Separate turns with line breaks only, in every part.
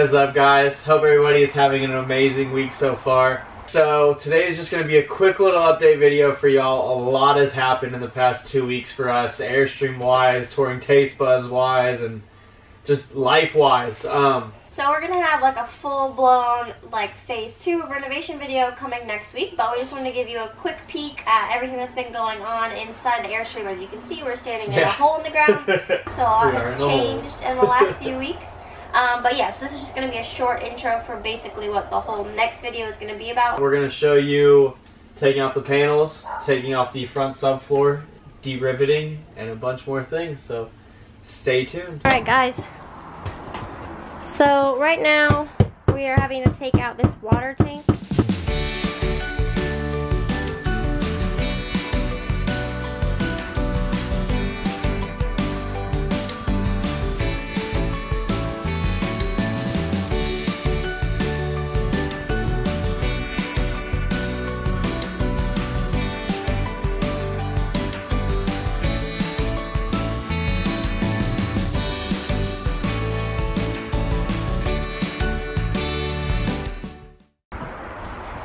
What is up, guys? Hope everybody is having an amazing week so far. So today is just going to be a quick little update video for y'all. A lot has happened in the past 2 weeks for us, Airstream wise, TouringTastebuds wise, and just life wise. So
we're going to have like a full-blown like phase 2 renovation video coming next week, but we just wanted to give you a quick peek at everything that's been going on inside the Airstream. As you can see, we're standing in a hole in the ground, so a lot has changed in the last few weeks. But yes, this is just going to be a short intro for basically what the whole next video is going to be about.
We're going to show you taking off the panels, taking off the front subfloor, de-riveting, and a bunch more things, so stay tuned.
Alright guys, so right now we are having to take out this water tank.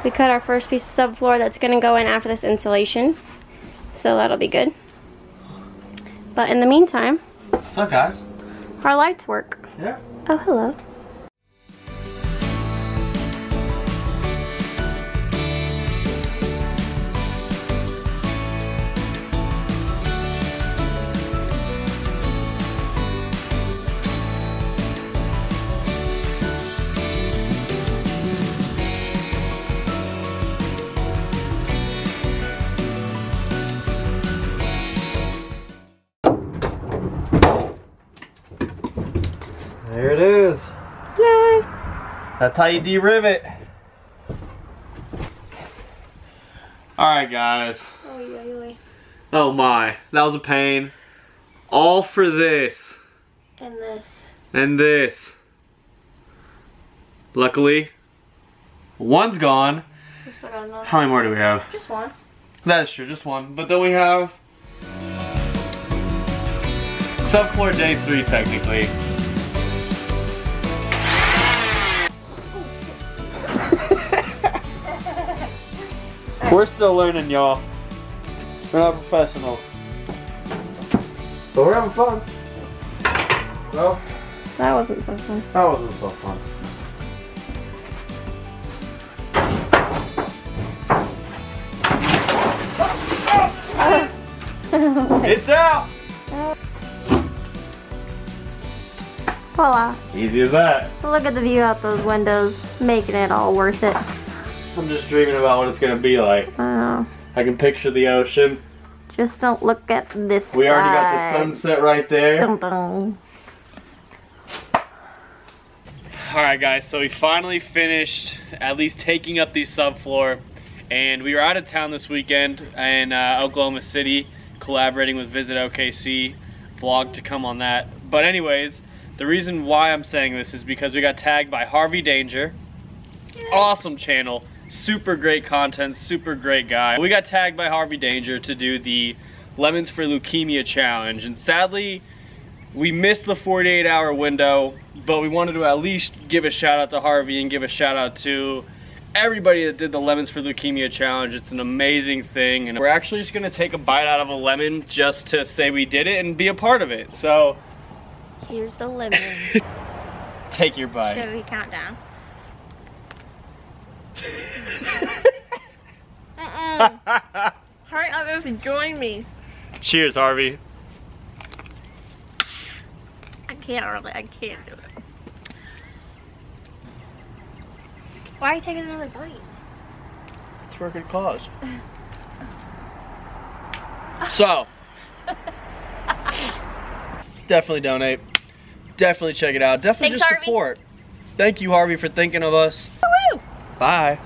We cut our first piece of subfloor that's going to go in after this insulation, so that'll be good. But in the meantime,
what's up, guys?
Our lights work.
Yeah.
Oh, hello.
There it is.
Yay!
That's how you de-rivet. Alright, guys. Oh my, that was a pain. All for this.
And this.
And this. Luckily, one's gone.
We still got another.
How many more do we have?
Just one.
That's true, just one. But then we have subfloor day 3 technically. We're still learning, y'all. We're not professionals. But we're having fun. Well,
that wasn't so fun.
That wasn't so fun. It's out!
Voila.
Easy as that.
Look at the view out those windows, making it all worth it.
I'm just dreaming about what it's gonna be like. I can picture the ocean.
Just don't look at this
We already got
side.
the sunset right there.
Dun -dun.
Alright guys, so we finally finished at least taking up the subfloor, and we were out of town this weekend in Oklahoma City collaborating with Visit OKC. Vlog to come on that. But anyways, the reason why I'm saying this is because we got tagged by Harvey Danger. Awesome channel, super great content, super great guy. We got tagged by Harvey Danger to do the Lemons for Leukemia challenge, and sadly we missed the 48-hour window, but we wanted to at least give a shout out to Harvey and give a shout out to everybody that did the Lemons for Leukemia challenge. It's an amazing thing, and we're actually just gonna take a bite out of a lemon just to say we did it and be a part of it. So
here's the lemon.
take your bite.
Should we count down? Hurry up and join me.
Cheers, Harvey.
I can't do it. Why are you taking another bite?
It's for a good cause. So, definitely donate. Definitely check it out. Definitely
Thanks,
just support. Harvey. Thank you, Harvey, for thinking of us.
Woo!
Bye.